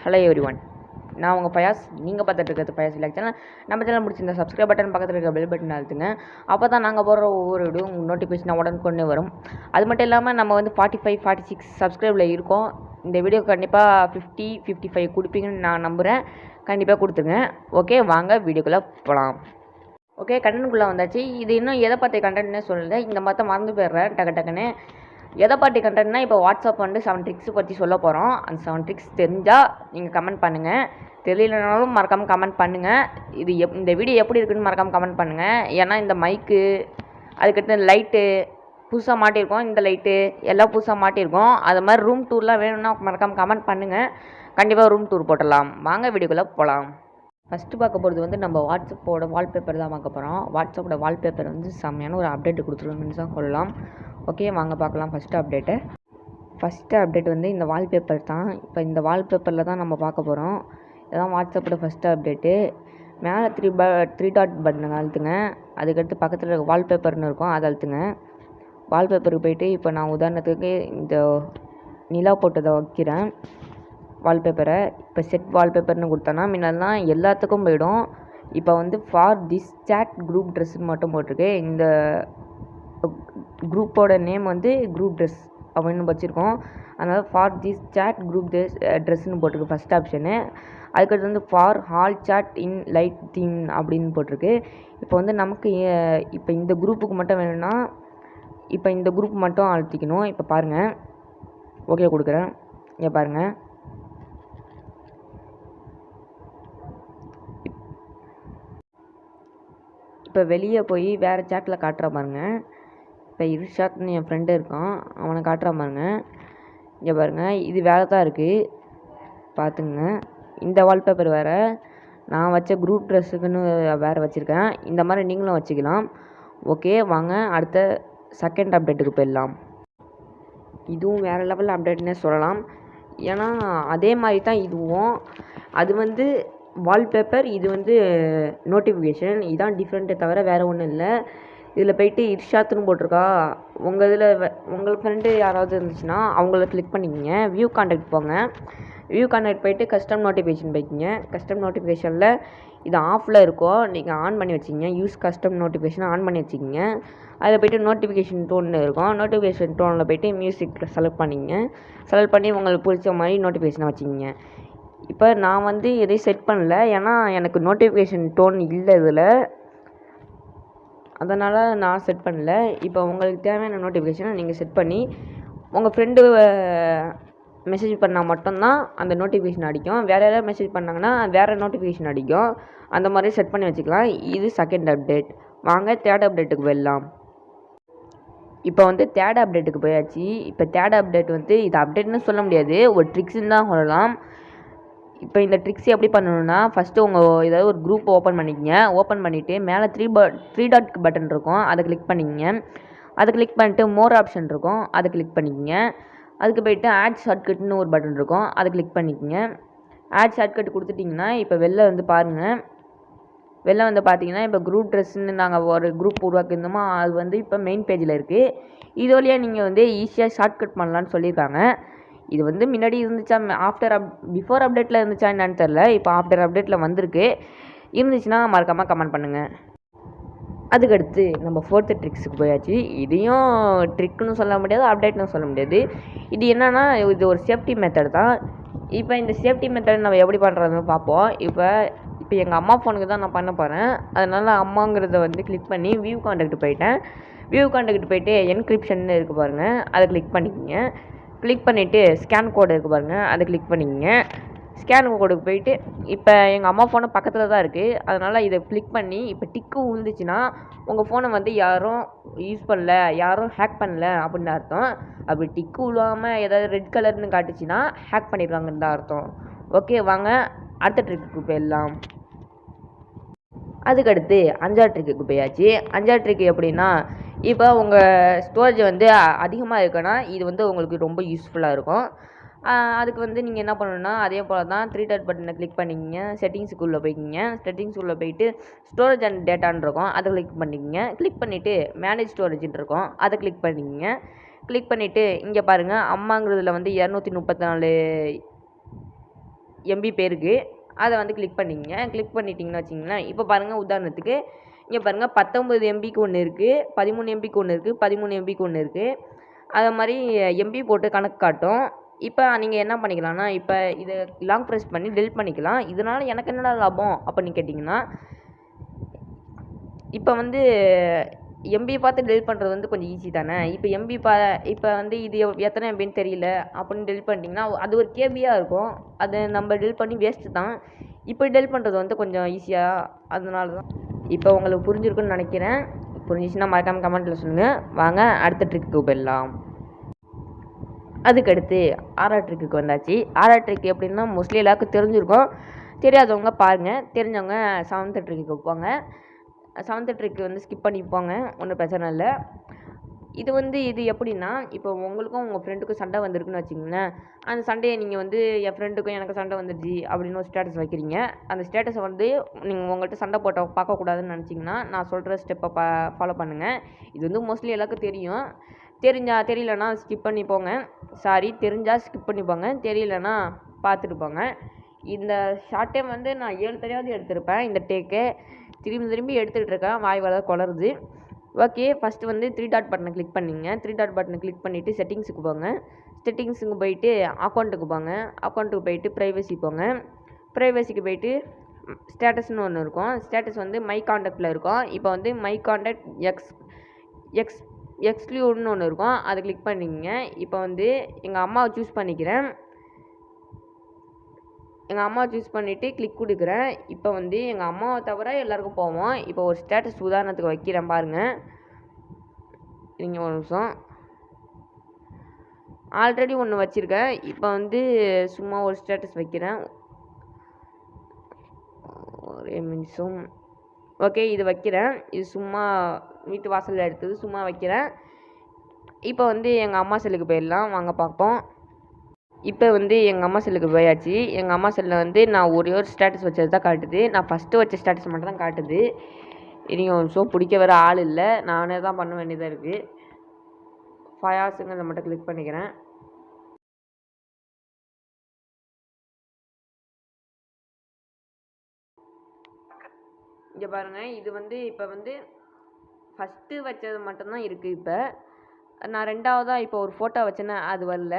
Hello everyone, நான் உங்கள் ஃபயாஸ். நீங்கள் பார்த்துட்டு இருக்கிறது ஃபயாஸ்வ்லாக் சேனல். நம்ம சேனல் முடிச்சிருந்த சப்ஸ்கிரைப் பட்டன் பக்கத்தில் இருக்க பெல் பட்டன் அழுத்துங்க. அப்போ தான் நாங்கள் போடுற ஒவ்வொரு வீடியோ உங்கள் நோட்டிஃபிகேஷன் உடனுக்குடனே வரும். அது மட்டும் இல்லாமல் நம்ம வந்து 45-46 சப்ஸ்கிரைபில் இருக்கோம். இந்த வீடியோ கண்டிப்பாக 50-55 கொடுப்பீங்கன்னு நான் நம்புகிறேன். கண்டிப்பாக கொடுத்துருங்க. ஓகே, வாங்க வீடியோக்குள்ளே போகலாம். ஓகே, கண்டென்ட்குள்ளே வந்தாச்சு. இது இன்னும் எதை பற்றி கண்டென்ட்னே சொல்லலை. இந்த மாதிரி மறந்து போயிடுறேன் டக்குன்னு. எதை பற்றி கண்டென்ட்னா, இப்போ வாட்ஸ்அப் வந்து 7 ட்ரிக்ஸ் பற்றி சொல்ல போகிறோம். அந்த 7 ட்ரிக்ஸ் தெரிஞ்சால் நீங்கள் கமெண்ட் பண்ணுங்கள். தெரியலனாலும் மறக்காமல் கமெண்ட் பண்ணுங்கள். இது இந்த வீடியோ எப்படி இருக்குன்னு மறக்காமல் கமெண்ட் பண்ணுங்கள். ஏன்னா இந்த மைக்கு, அதுக்கடுத்து லைட்டு புதுசாக மாட்டியிருக்கோம். இந்த லைட்டு எல்லாம் புதுசாக மாட்டியிருக்கோம். அது மாதிரி ரூம் டூர்லாம் வேணும்னா மறக்காமல் கமெண்ட் பண்ணுங்கள். கண்டிப்பாக ரூம் டூர் போட்டுடலாம். வாங்க வீடியோக்குள்ளே போகலாம். ஃபஸ்ட்டு பார்க்க போகிறது வந்து நம்ம வாட்ஸ்அப்போட வால்பேப்பர் தான் பார்க்க போகிறோம். வாட்ஸ்அப்போட வால்பேப்பர் வந்து செம்மையான ஒரு அப்டேட் கொடுத்துருக்குன்னு தான் சொல்லலாம். ஓகே, வாங்க பார்க்கலாம் ஃபஸ்ட்டு அப்டேட் வந்து இந்த வால்பேப்பர் தான். இப்போ இந்த வால்பேப்பரில் தான் நம்ம பார்க்க போகிறோம். இதுதான் வாட்ஸ்அப்போட ஃபஸ்ட்டு அப்டேட்டு. மேலே 3 டாட் பட்டனை அழுத்துங்க. அதுக்கடுத்து பக்கத்தில் இருக்க வால்பேப்பர்னு இருக்கும், அதை அழுத்துங்க. வால்பேப்பருக்கு போய்ட்டு இப்போ நான் உதாரணத்துக்கு இந்த நிலா போட்டதை வைக்கிறேன் வால்பேப்பரை. இப்போ செட் வால்பேப்பர்னு கொடுத்தோன்னா முன்னெல்லாம் எல்லாத்துக்கும் போயிடும். இப்போ வந்து ஃபார் திஸ் சேட் குரூப் ட்ரெஸ்ஸுன்னு மட்டும் போட்டிருக்கு. இந்த குரூப்போட நேம் வந்து குரூப் ட்ரெஸ் அப்படின்னு வச்சுருக்கோம். அதனால் ஃபார் திஸ் சேட் குரூப் ட்ரெஸ்ஸுன்னு போட்டிருக்கு ஃபஸ்ட் ஆப்ஷனு. அதுக்கடுத்து வந்து for all chat in light theme அப்படின்னு போட்டிருக்கு. இப்போ வந்து நமக்கு இப்போ இந்த குரூப்புக்கு மட்டும் வேணும்னா இப்போ இந்த குரூப் மட்டும் அழுத்திக்கணும். இப்போ பாருங்கள், ஓகே கொடுக்குறேன். இங்கே பாருங்கள், இப்போ வெளியே போய் வேறு சேட்டில் காட்டுற பாருங்கள். இப்போ இர்ஷாத்னு என் ஃப்ரெண்டு இருக்கான், அவனை காட்டுற பாருங்க. இங்கே பாருங்கள், இது வேறு தான் இருக்குது பார்த்துங்க. இந்த வால்பேப்பர் வேறு, நான் வச்ச குரூப் ட்ரெஸ்ஸுக்குன்னு வேறு வச்சுருக்கேன். இந்த மாதிரி நீங்களும் வச்சுக்கலாம். ஓகே, வாங்க அடுத்த செகண்ட் அப்டேட்டுக்கு போயிடலாம். இதுவும் வேறு லெவல் அப்டேட்னே சொல்லலாம். ஏன்னா அதே மாதிரி தான் இதுவும். அது வந்து வால்பேப்பர், இது வந்து நோட்டிஃபிகேஷன். இதுதான் டிஃப்ரெண்ட்டே தவிர வேறு ஒன்றும் இல்லை. இதில் போய்ட்டு இர்ஷாத்துன்னு போட்டிருக்கா. உங்கள் ஃப்ரெண்டு யாராவது இருந்துச்சுன்னா அவங்கள கிளிக் பண்ணிக்கிங்க. வியூ கான்டாக்ட் போங்க. வியூ கான்டாக்ட் போய்ட்டு கஸ்டம் நோட்டிஃபிகேஷன் போய்க்கிங்க. கஸ்டம் நோட்டிஃபிகேஷனில் இது ஆஃபில் இருக்கும், நீங்கள் ஆன் பண்ணி வச்சுக்கிங்க. யூஸ் கஸ்டம் நோட்டிஃபிகேஷன் ஆன் பண்ணி வச்சுக்கிங்க. அதில் போய்ட்டு நோட்டிஃபிகேஷன் டோன்னு இருக்கும். நோட்டிஃபிகேஷன் டோனில் போய்ட்டு மியூசிக் செலக்ட் பண்ணிங்க. செலக்ட் பண்ணி உங்களுக்கு பிடிச்ச மாதிரி நோட்டிஃபிகேஷனை வச்சுக்கிங்க. இப்போ நான் வந்து எதையும் செட் பண்ணல, ஏன்னா எனக்கு நோட்டிஃபிகேஷன் டோன் இல்லை இதில், அதனால் நான் செட் பண்ணல. இப்போ உங்களுக்கு தேவையான நோட்டிஃபிகேஷனை நீங்கள் செட் பண்ணி உங்கள் ஃப்ரெண்டு மெசேஜ் பண்ணால் மட்டும்தான் அந்த நோட்டிஃபிகேஷன் அடிக்கும். வேறு யாராவது மெசேஜ் பண்ணாங்கன்னா வேறு நோட்டிஃபிகேஷன் அடிக்கும். அந்த மாதிரி செட் பண்ணி வச்சுக்கலாம். இது செகண்ட் அப்டேட். வாங்க தேர்ட் அப்டேட்டுக்கு போயிடலாம். இப்போ வந்து தேர்ட் அப்டேட்டுக்கு போயாச்சு. இப்போ தேர்ட் அப்டேட் வந்து இது அப்டேட்னு சொல்ல முடியாது, ஒரு ட்ரிக்ஸ்ன்னு தான் சொல்லலாம். இப்போ இந்த ட்ரிக்ஸ் எப்படி பண்ணணுன்னா, ஃபஸ்ட்டு உங்கள் ஏதாவது ஒரு குரூப் ஓப்பன் பண்ணிக்கங்க. ஓப்பன் பண்ணிவிட்டு மேலே 3 டாட் பட்டன் இருக்கும், அதை கிளிக் பண்ணிக்கங்க. அதை கிளிக் பண்ணிட்டு மோர் ஆப்ஷன் இருக்கும், அதை கிளிக் பண்ணிக்கங்க. அதுக்கு போய்ட்டு ஆட் ஷார்ட்கட்னு ஒரு பட்டன் இருக்கும், அதை கிளிக் பண்ணிக்கங்க. ஆட் ஷார்ட்கட் கொடுத்துட்டிங்கன்னா இப்போ வெளில வந்து பாருங்கள். வெளில வந்து பார்த்தீங்கன்னா இப்போ குரூப் ட்ரெஸ்ஸுன்னு நாங்கள் ஒரு குரூப் உருவாக்கியிருந்தோமோ அது வந்து இப்போ மெயின் பேஜில் இருக்குது. இது வழியாக நீங்கள் வந்து ஈஸியாக ஷார்ட்கட் பண்ணலான்னு சொல்லியிருக்காங்க. இது வந்து முன்னாடி இருந்துச்சா, பிஃபோர் அப்டேட்டில் இருந்துச்சா என்னன்னு தெரில. இப்போ ஆஃப்டர் அப்டேட்டில் வந்திருக்கு. இருந்துச்சுன்னா மறக்காமல் கமெண்ட் பண்ணுங்கள். அதுக்கடுத்து நம்ம 4th ட்ரிக்ஸுக்கு போயாச்சு. இதையும் ட்ரிக்குன்னு சொல்ல முடியாது, அப்டேட்னு சொல்ல முடியாது. இது என்னென்னா, இது ஒரு சேஃப்டி மெத்தட் தான். இப்போ இந்த சேஃப்டி மெத்தட் நம்ம எப்படி பண்ணுறதுன்னு பார்ப்போம். இப்போ எங்கள் அம்மா ஃபோனுக்கு தான் நான் பண்ண போகிறேன். அதனால் அம்மாங்கிறத வந்து கிளிக் பண்ணி வியூ கான்டாக்ட் போயிட்டேன். வியூ கான்டாக்ட் போய்ட்டு என்கிரிப்ஷன் இருக்குது பாருங்கள், அதை கிளிக் பண்ணிக்கோங்க. கிளிக் பண்ணிவிட்டு ஸ்கேன் கோடு இருக்குது பாருங்கள், அதை கிளிக் பண்ணிக்கங்க. ஸ்கேன் கோடுக்கு போயிட்டு இப்போ எங்கள் அம்மா ஃபோனை பக்கத்தில் தான் இருக்குது, அதனால் இதை கிளிக் பண்ணி இப்போ டிக்கு விழுந்துச்சுன்னா உங்கள் ஃபோனை வந்து யாரும் யூஸ் பண்ணல, யாரும் ஹேக் பண்ணல அப்படின்னு அர்த்தம். அப்படி டிக்கு விழுவாமல் ஏதாவது ரெட் கலர்னு காட்டுச்சுன்னா ஹேக் பண்ணிடுவாங்கன்னு தான் அர்த்தம். ஓகே, வாங்க அடுத்த ட்ரிக்கு போயிடலாம். அதுக்கடுத்து 5வது ட்ரிக்கு போயாச்சு. 5வது ட்ரிக்கு எப்படின்னா, இப்போ உங்கள் ஸ்டோரேஜ் வந்து அதிகமாக இருக்குன்னா இது வந்து உங்களுக்கு ரொம்ப யூஸ்ஃபுல்லாக இருக்கும். அதுக்கு வந்து நீங்கள் என்ன பண்ணணுன்னா, அதே போல் தான் 3 டாட் பட்டனை கிளிக் பண்ணிக்கிங்க. செட்டிங்ஸுக்குள்ளே போய்க்கிங்க. செட்டிங்ஸுக்குள்ளே போய்ட்டு ஸ்டோரேஜ் அண்ட் டேட்டான்னு இருக்கும், அதை கிளிக் பண்ணிக்கிங்க. கிளிக் பண்ணிவிட்டு மேனேஜ் ஸ்டோரேஜ்னு இருக்கும், அதை கிளிக் பண்ணிக்கிங்க. கிளிக் பண்ணிவிட்டு இங்கே பாருங்கள், அம்மாங்கிறதுல வந்து 234 எம்பி பேருக்கு அதை வந்து கிளிக் பண்ணிக்கங்க. கிளிக் பண்ணிட்டீங்கன்னு வச்சிங்களேன். இப்போ பாருங்கள், உதாரணத்துக்கு இங்கே பாருங்கள் 19 எம்பிக்கு ஒன்று இருக்குது, 13 எம்பிக்கு ஒன்று இருக்குது, 13 எம்பிக்கு ஒன்று இருக்குது. அதை மாதிரி எம்பி போட்டு கணக்கு காட்டும். இப்போ நீங்கள் என்ன பண்ணிக்கலாம்னா, இப்போ இதை லாங் ப்ரெஸ் பண்ணி டெலிட் பண்ணிக்கலாம். இதனால் எனக்கு என்னடா லாபம் அப்படின்னு கேட்டிங்கன்னா, இப்போ வந்து எம்பியை பார்த்து டெலிட் பண்ணுறது வந்து கொஞ்சம் ஈஸி தானே. இப்போ வந்து இது எத்தனை எம்பின்னு தெரியல அப்படின்னு டெலிட் பண்ணிட்டீங்கன்னா அது ஒரு கேபியாக இருக்கும். அதை நம்ம டெலிட் பண்ணி வேஸ்ட்டு தான். இப்போ டெலிட் பண்ணுறது வந்து கொஞ்சம் ஈஸியாக, அதனால தான். இப்போ உங்களுக்கு புரிஞ்சிருக்குன்னு நினைக்கிறேன். புரிஞ்சிச்சுன்னா மறக்காமல் கமெண்ட்டில் சொல்லுங்கள். வாங்க அடுத்த ட்ரிக்கு போயிடலாம். அதுக்கடுத்து 6வது ட்ரிக்கு வந்தாச்சு. 6வது ட்ரிக் எப்படின்னா மோஸ்ட்லி எல்லாருக்கும் தெரிஞ்சிருக்கும். தெரியாதவங்க பாருங்கள், தெரிஞ்சவங்க 7th ட்ரிக்கு போங்க. 7th ட்ரிக்கு வந்து ஸ்கிப் பண்ணிப்போங்க, ஒன்றும் பிரச்சனை இல்லை. இது எப்படின்னா, இப்போ உங்களுக்கும் உங்கள் ஃப்ரெண்டுக்கும் சண்டை வந்திருக்குன்னு வச்சிங்களேன். அந்த சண்டையை நீங்கள் வந்து என் ஃப்ரெண்டுக்கும் எனக்கு சண்டை வந்துடுச்சு அப்படின்னு ஒரு ஸ்டேட்டஸ் வைக்கிறீங்க. அந்த ஸ்டேட்டஸை வந்து நீங்கள் உங்கள்கிட்ட சண்டை போட்ட பார்க்கக்கூடாதுன்னு நினச்சிங்கன்னா நான் சொல்கிற ஸ்டெப்பை ஃபாலோ பண்ணுங்கள். இது வந்து மோஸ்ட்லி எல்லாருக்கும் தெரியும். தெரியலனா ஸ்கிப் பண்ணி போங்க. தெரிஞ்சால் ஸ்கிப் பண்ணி போங்க, தெரியலனா பார்த்துட்டு போங்க. இந்த ஷார்ட் டைம் வந்து நான் 7 தடவையாவது எடுத்திருப்பேன். இந்த டேக்கை திரும்பி எடுத்துகிட்டு இருக்கேன், வாய் வர குளருது. ஓகே, ஃபஸ்ட்டு வந்து 3 டாட் பட்டனை கிளிக் பண்ணிங்க. 3 டாட் பட்டனை கிளிக் பண்ணிவிட்டு செட்டிங்ஸுக்கு போங்க. செட்டிங்ஸுக்கு போயிட்டு அக்கௌண்ட்டுக்கு போங்க. அக்கௌண்ட்டுக்கு போயிட்டு ப்ரைவசி போங்க. ப்ரைவசிக்கு போயிட்டு ஸ்டேட்டஸ்னு ஒன்று இருக்கும். ஸ்டேட்டஸ் வந்து மை காண்டாக்டில் இருக்கும். இப்போ வந்து மை காண்டாக்ட் எக்ஸ்க்ளூட்னு ஒன்று இருக்கும், அதை கிளிக் பண்ணிக்கங்க. இப்போ வந்து எங்கள் அம்மாவை சூஸ் பண்ணிக்கிறேன். எங்கள் அம்மாவை சூஸ் பண்ணிவிட்டு கிளிக் கொடுக்குறேன். இப்போ வந்து எங்கள் அம்மாவை தவிர எல்லாருக்கும் போவோம். இப்போ ஒரு ஸ்டேட்டஸ் உதாரணத்துக்கு வைக்கிறேன் பாருங்கள். நீங்கள் ஒரு நிமிஷம். ஆல்ரெடி ஒன்று வச்சுருக்கேன். இப்போ வந்து சும்மா ஒரு ஸ்டேட்டஸ் வைக்கிறேன். ஒரே நிமிஷம். ஓகே, இது வைக்கிறேன். இது சும்மா வீட்டு வாசலில் எடுத்தது, சும்மா வைக்கிறேன். இப்போ வந்து எங்கள் அம்மா செல்லுக்கு போயிடலாம், வாங்க பார்ப்போம். இப்போ வந்து எங்கள் அம்மா செல்லுக்கு போயாச்சு. எங்கள் அம்மா செல்லில் வந்து நான் ஒரே ஒரு ஸ்டேட்டஸ் வச்சது தான் காட்டுது. நான் ஃபஸ்ட்டு வச்ச ஸ்டேட்டஸ் மட்டும் தான் காட்டுது. இனி ஒரு ஷோ பிடிக்க வேறு ஆள் இல்லை, நானே தான் பண்ண வேண்டியதாக இருக்குது. ஃபயாஸுங்கிறத மட்டும் கிளிக் பண்ணிக்கிறேன். இங்கே பாருங்கள், இது வந்து இப்போ வந்து ஃபஸ்ட்டு வச்சது மட்டும்தான் இருக்குது. இப்போ நான் 2வதாக இப்போ ஒரு ஃபோட்டோ வச்சேன்னா அது வரல.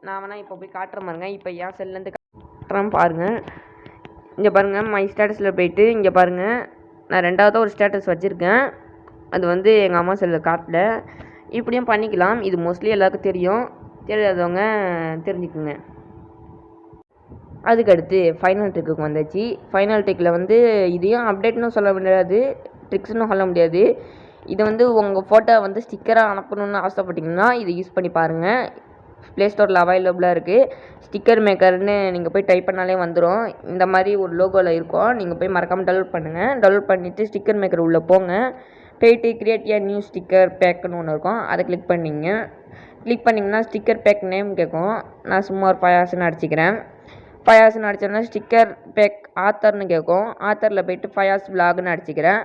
நான் வேணால் இப்போ போய் காட்டுற பாருங்க. இப்போ என் செல்லேருந்து காட்டுறேன் பாருங்கள். இங்கே பாருங்கள், மை ஸ்டேட்டஸில் போயிட்டு இங்கே பாருங்கள், நான் 2வதாக ஒரு ஸ்டேட்டஸ் வச்சுருக்கேன். அது வந்து எங்கள் அம்மா செல்லில் காட்டல. இப்படியும் பண்ணிக்கலாம். இது மோஸ்ட்லி எல்லாருக்கும் தெரியும், தெரியாதவங்க தெரிஞ்சுக்குங்க. அதுக்கடுத்து ஃபைனல் ட்ரிக்கு வந்தாச்சு. ஃபைனல் ட்ரிக்கில் வந்து இதையும் அப்டேட்னு சொல்ல முடியாது, ட்ரிக்ஸ்னு சொல்ல முடியாது. இதை வந்து உங்கள் ஃபோட்டோ வந்து ஸ்டிக்கராக அனுப்பணுன்னு ஆசைப்பட்டீங்கன்னா இது யூஸ் பண்ணி பாருங்கள். ப்ளே ஸ்டோரில் அவைலபிளாக இருக்குது. ஸ்டிக்கர் மேக்கர்னு நீங்கள் போய் டைப் பண்ணாலே வந்துடும். இந்த மாதிரி ஒரு லோகோவில் இருக்கும், நீங்கள் போய் மறக்காமல் டவுன்லோட் பண்ணுங்கள். டவுன்லோட் பண்ணிவிட்டு ஸ்டிக்கர் மேக்கர் உள்ளே போங்க. போயிட்டு கிரியேட் ஏ நியூ ஸ்டிக்கர் பேக்குன்னு ஒன்று இருக்கும், அதை கிளிக் பண்ணிங்க. கிளிக் பண்ணிங்கன்னா ஸ்டிக்கர் பேக் நேம் கேட்கும். நான் சும்மா ஒரு ஃபயாஸ்ன்னு அடிச்சிக்கிறேன். ஃபயாஸ்ன்னு அடித்தோன்னா ஸ்டிக்கர் பேக் ஆத்தர்னு கேட்கும். ஆத்தரில் போய்ட்டு ஃபயாஸ்வ்லாக்னு அடிச்சிக்கிறேன்.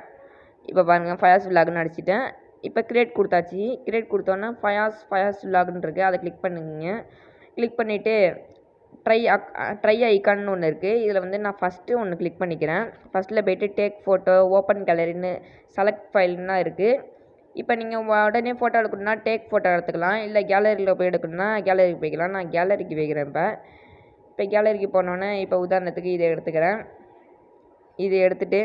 இப்போ பாருங்கள், ஃபயாஸ்வ்லாக்னு அடிச்சிட்டேன். இப்போ கிரியேட் கொடுத்தாச்சு. கிரியேட் கொடுத்தோன்னா ஃபயாஸ்வ்லாக்னு இருக்குது, அதை கிளிக் பண்ணுங்க. கிளிக் பண்ணிவிட்டு ட்ரை ஐக்கான்னு ஒன்று இருக்குது. இதில் வந்து நான் ஃபஸ்ட்டு ஒன்று கிளிக் பண்ணிக்கிறேன். ஃபஸ்ட்டில் போய்ட்டு டேக் ஃபோட்டோ, ஓப்பன் கேலரின்னு செலக்ட் ஃபைல்னா இருக்குது. இப்போ நீங்கள் உடனே ஃபோட்டோ எடுக்கணுன்னா டேக் ஃபோட்டோ எடுத்துக்கலாம், இல்லை கேலரியில் போய் எடுக்கணுன்னா கேலரிக்கு போய்க்கலாம். நான் கேலரிக்கு போய்க்கிறேன். இப்போ கேலரிக்கு போனோன்னே இப்போ உதாரணத்துக்கு இதை எடுத்துக்கிறேன். இது எடுத்துகிட்டு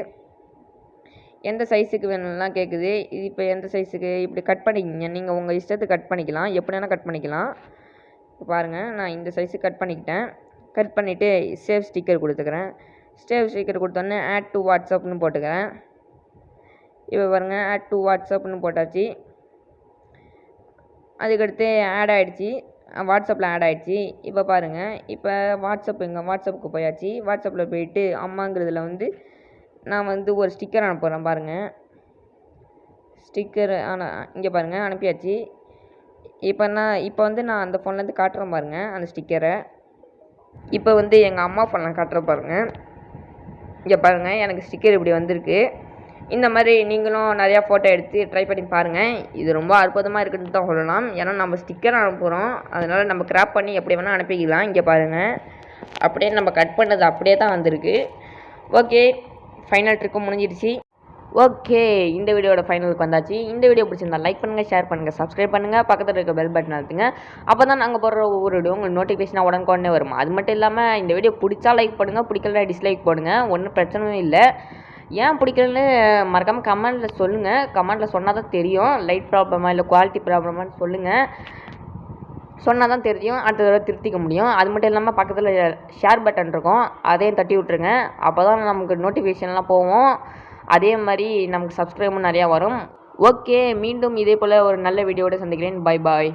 எந்த சைஸுக்கு வேணும்லாம் கேட்குது. இது இப்போ எந்த சைஸுக்கு இப்படி கட் பண்ணிக்கிங்க. நீங்கள் உங்கள் இஷ்டத்துக்கு கட் பண்ணிக்கலாம், எப்படி வேணால் கட் பண்ணிக்கலாம். இப்போ பாருங்கள், நான் இந்த சைஸுக்கு கட் பண்ணிக்கிட்டேன். கட் பண்ணிவிட்டு சேவ் ஸ்டிக்கர் கொடுத்துக்கிறேன். சேவ் ஸ்டிக்கர் கொடுத்தோன்னே ஆட் டு வாட்ஸ்அப்னு போட்டுக்கிறேன். இப்போ பாருங்கள், ஆட் டு வாட்ஸ்அப்னு போட்டாச்சு. அதுக்கடுத்து ஆட் ஆகிடுச்சி, வாட்ஸ்அப்பில் ஆட் ஆகிடுச்சி. இப்போ பாருங்கள், இப்போ வாட்ஸ்அப்புக்கு போயாச்சு. வாட்ஸ்அப்பில் போயிட்டு அம்மாங்கிறதுல வந்து நான் வந்து ஒரு ஸ்டிக்கர் அனுப்புகிறேன் பாருங்கள். ஸ்டிக்கர் இங்கே பாருங்கள், அனுப்பியாச்சு. இப்போ வந்து நான் அந்த ஃபோன்லேருந்து காட்டுறேன் பாருங்கள் அந்த ஸ்டிக்கரை. இப்போ வந்து எங்கள் அம்மா ஃபோனில் காட்டுறேன் பாருங்கள். இங்கே பாருங்கள், எனக்கு ஸ்டிக்கர் இப்படி வந்திருக்கு. இந்த மாதிரி நீங்களும் நிறையா ஃபோட்டோ எடுத்து ட்ரை பண்ணி பாருங்கள். இது ரொம்ப அற்புதமாக இருக்குதுன்னு தான் சொல்லலாம். ஏன்னா நம்ம ஸ்டிக்கர் அனுப்புகிறோம், அதனால் நம்ம கிராப் பண்ணி எப்படி வேணால் அனுப்பிக்கலாம். இங்கே பாருங்கள், அப்படியே நம்ம கட் பண்ணது அப்படியே தான் வந்திருக்கு. ஓகே, ஃபைனல் ட்ரிக்கும் முடிஞ்சிடுச்சு. ஓகே, இந்த வீடியோட ஃபைனலுக்கு வந்தாச்சு. இந்த வீடியோ பிடிச்சிருந்தா லைக் பண்ணுங்கள், ஷேர் பண்ணுங்கள், சப்ஸ்கிரைப் பண்ணுங்கள், பக்கத்தில் இருக்க பெல் பட்டன் அழுத்துங்க. அப்போ தான் நாங்கள் போடுற ஒவ்வொரு வீடியோ உங்களுக்கு நோட்டிஃபிகேஷனாக உடனே வரும். அது மட்டும் இல்லாமல் இந்த வீடியோ பிடிச்சா லைக் பண்ணுங்கள், பிடிக்கலனா டிஸ்லைக் போடுங்க, ஒன்றும் பிரச்சனையும் இல்லை. ஏன் பிடிக்கலன்னு மறக்காமல் கமெண்ட்டில் சொல்லுங்கள். கமெண்ட்டில் சொன்னால் தான் தெரியும் லைட் ப்ராப்ளமாக இல்லை குவாலிட்டி ப்ராப்ளமானு சொல்லுங்கள். சொன்னால் தான் தெரியும், அடுத்த தடவை திருத்திக்க முடியும். அது மட்டும் இல்லாமல் பக்கத்தில் ஷேர் பட்டன் இருக்கும், அதையும் தட்டி விட்ருங்க. அப்போ தான் நமக்கு நோட்டிஃபிகேஷன்லாம் போகும். அதே மாதிரி நமக்கு சப்ஸ்கிரைபும் நிறையா வரும். ஓகே, மீண்டும் இதே போல் ஒரு நல்ல வீடியோவோட சந்திக்கிறேன். Bye bye.